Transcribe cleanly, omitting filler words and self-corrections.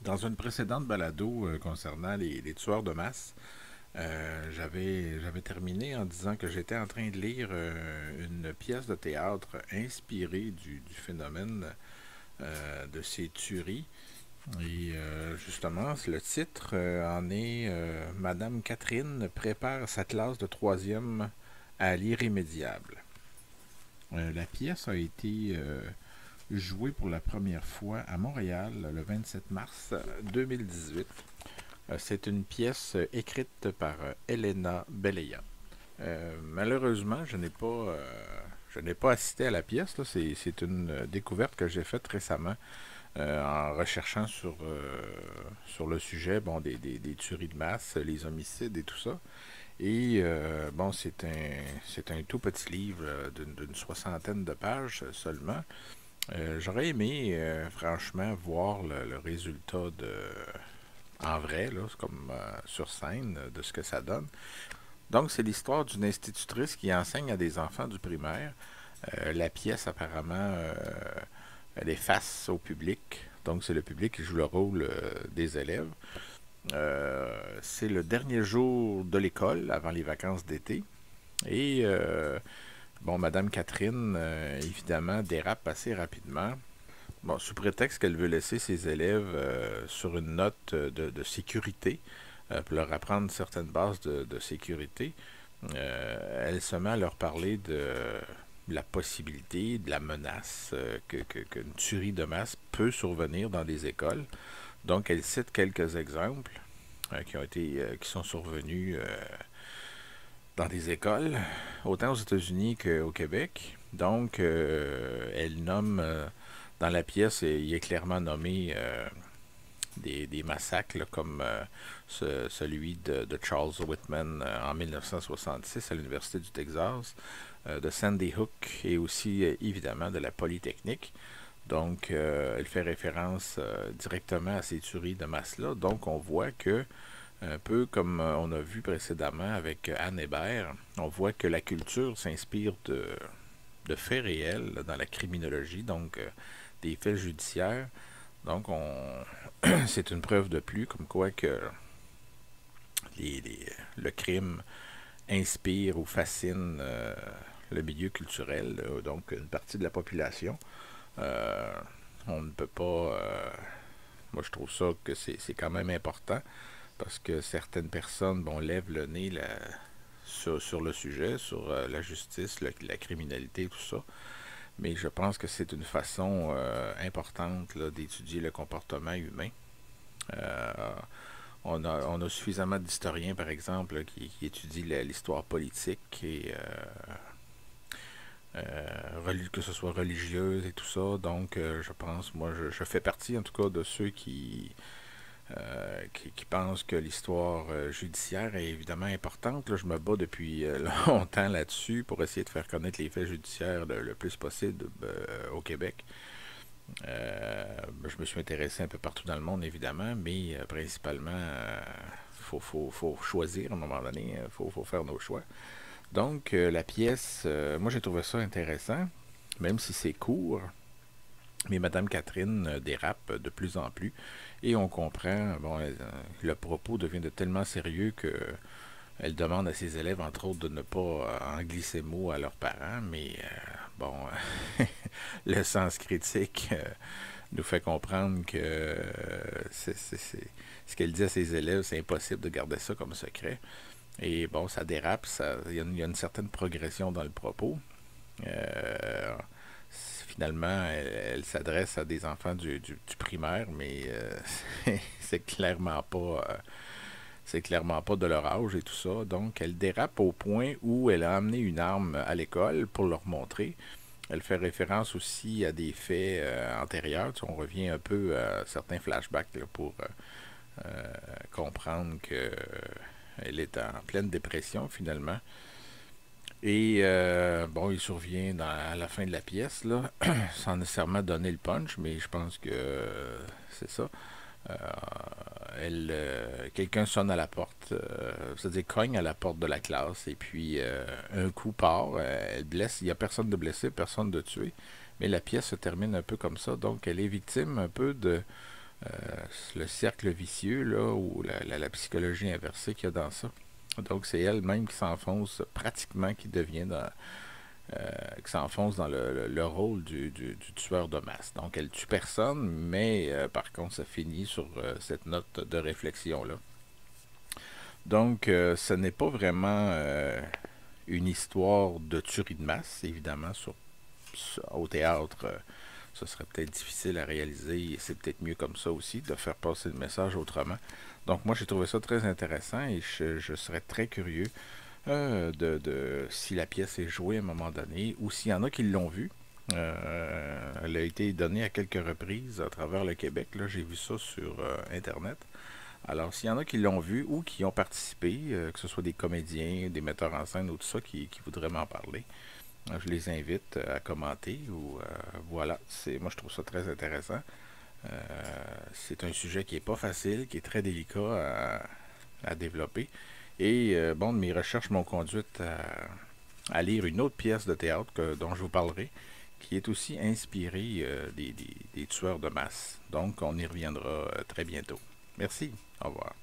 Dans une précédente balado concernant les tueurs de masse, j'avais terminé en disant que j'étais en train de lire une pièce de théâtre inspirée du phénomène de ces tueries. Et justement, le titre en est Madame Catherine prépare sa classe de troisième à l'irrémédiable. La pièce a été jouée pour la première fois à Montréal le 27 mars 2018. C'est une pièce écrite par Elena Beleya. Malheureusement, je n'ai pas assisté à la pièce. C'est une découverte que j'ai faite récemment en recherchant sur le sujet des tueries de masse, les homicides et tout ça. Et bon, c'est un tout petit livre d'une soixantaine de pages seulement. J'aurais aimé, franchement, voir le résultat en vrai, là, comme sur scène, de ce que ça donne. Donc, c'est l'histoire d'une institutrice qui enseigne à des enfants du primaire. La pièce, apparemment, elle est face au public. Donc, c'est le public qui joue le rôle des élèves. C'est le dernier jour de l'école avant les vacances d'été. Et, bon, Madame Catherine, évidemment, dérape assez rapidement. Bon, sous prétexte qu'elle veut laisser ses élèves sur une note de sécurité, pour leur apprendre certaines bases de sécurité, elle se met à leur parler de la possibilité, de la menace qu'une tuerie de masse peut survenir dans des écoles. Donc, elle cite quelques exemples qui sont survenus dans des écoles, autant aux États-Unis qu'au Québec. Donc, elle nomme dans la pièce, il est clairement nommé des massacres là, comme celui de Charles Whitman en 1966 à l'Université du Texas, de Sandy Hook et aussi évidemment de la Polytechnique. Donc, elle fait référence directement à ces tueries de masse-là. Donc, on voit que, un peu comme on a vu précédemment avec Anne Hébert, on voit que la culture s'inspire de faits réels dans la criminologie, donc des faits judiciaires. Donc, c'est une preuve de plus comme quoi que les, les, le crime inspire ou fascine le milieu culturel, donc une partie de la population. Euh, on ne peut pas. Moi, je trouve ça que c'est quand même important parce que certaines personnes lèvent le nez sur le sujet, sur la justice, la criminalité, tout ça. Mais je pense que c'est une façon importante d'étudier le comportement humain. Euh, on a suffisamment d'historiens, par exemple, qui étudient l'histoire politique et que ce soit religieuse et tout ça. Donc, je pense, moi, je fais partie en tout cas de ceux qui pensent que l'histoire judiciaire est évidemment importante. Là, je me bats depuis longtemps là-dessus pour essayer de faire connaître les faits judiciaires le plus possible au Québec. Je me suis intéressé un peu partout dans le monde, évidemment, mais principalement, faut choisir à un moment donné, faut faire nos choix. Donc, la pièce, moi j'ai trouvé ça intéressant, même si c'est court, mais Madame Catherine dérape de plus en plus et on comprend, le propos devient de tellement sérieux que elle demande à ses élèves, entre autres, de ne pas en glisser mot à leurs parents, mais bon, le sens critique nous fait comprendre que ce qu'elle dit à ses élèves, c'est impossible de garder ça comme secret. Et bon, ça dérape, il y a une certaine progression dans le propos. Euh, Finalement, elle s'adresse à des enfants du primaire, mais c'est clairement pas c'est clairement pas de leur âge et tout ça. Donc, elle dérape au point où elle a amené une arme à l'école pour leur montrer. Elle fait référence aussi à des faits antérieurs. Tu sais, on revient un peu à certains flashbacks là, pour comprendre que elle est en pleine dépression finalement. Et bon, il survient à la fin de la pièce, là, sans nécessairement donner le punch, mais je pense que c'est ça. Euh, Quelqu'un sonne à la porte, c'est-à-dire cogne à la porte de la classe, et puis un coup part, elle blesse, il n'y a personne de blessé, personne de tué, mais la pièce se termine un peu comme ça, donc elle est victime un peu le cercle vicieux, là, ou la psychologie inversée qu'il y a dans ça. Donc, c'est elle-même qui s'enfonce pratiquement, qui s'enfonce dans le rôle du tueur de masse. Donc, elle tue personne, mais par contre, ça finit sur cette note de réflexion-là. Donc, ce n'est pas vraiment une histoire de tuerie de masse, évidemment, au théâtre. Ce serait peut-être difficile à réaliser et c'est peut-être mieux comme ça aussi, de faire passer le message autrement. Donc, moi, j'ai trouvé ça très intéressant et je serais très curieux si la pièce est jouée à un moment donné ou s'il y en a qui l'ont vue. Elle a été donnée à quelques reprises à travers le Québec. Là, j'ai vu ça sur Internet. Alors, s'il y en a qui l'ont vu ou qui ont participé, que ce soit des comédiens, des metteurs en scène ou tout ça qui voudraient m'en parler, je les invite à commenter ou voilà. Moi, je trouve ça très intéressant. C'est un sujet qui est pas facile, qui est très délicat à développer. Et bon, mes recherches m'ont conduite à lire une autre pièce de théâtre dont je vous parlerai, qui est aussi inspirée des tueurs de masse. Donc, on y reviendra très bientôt. Merci. Au revoir.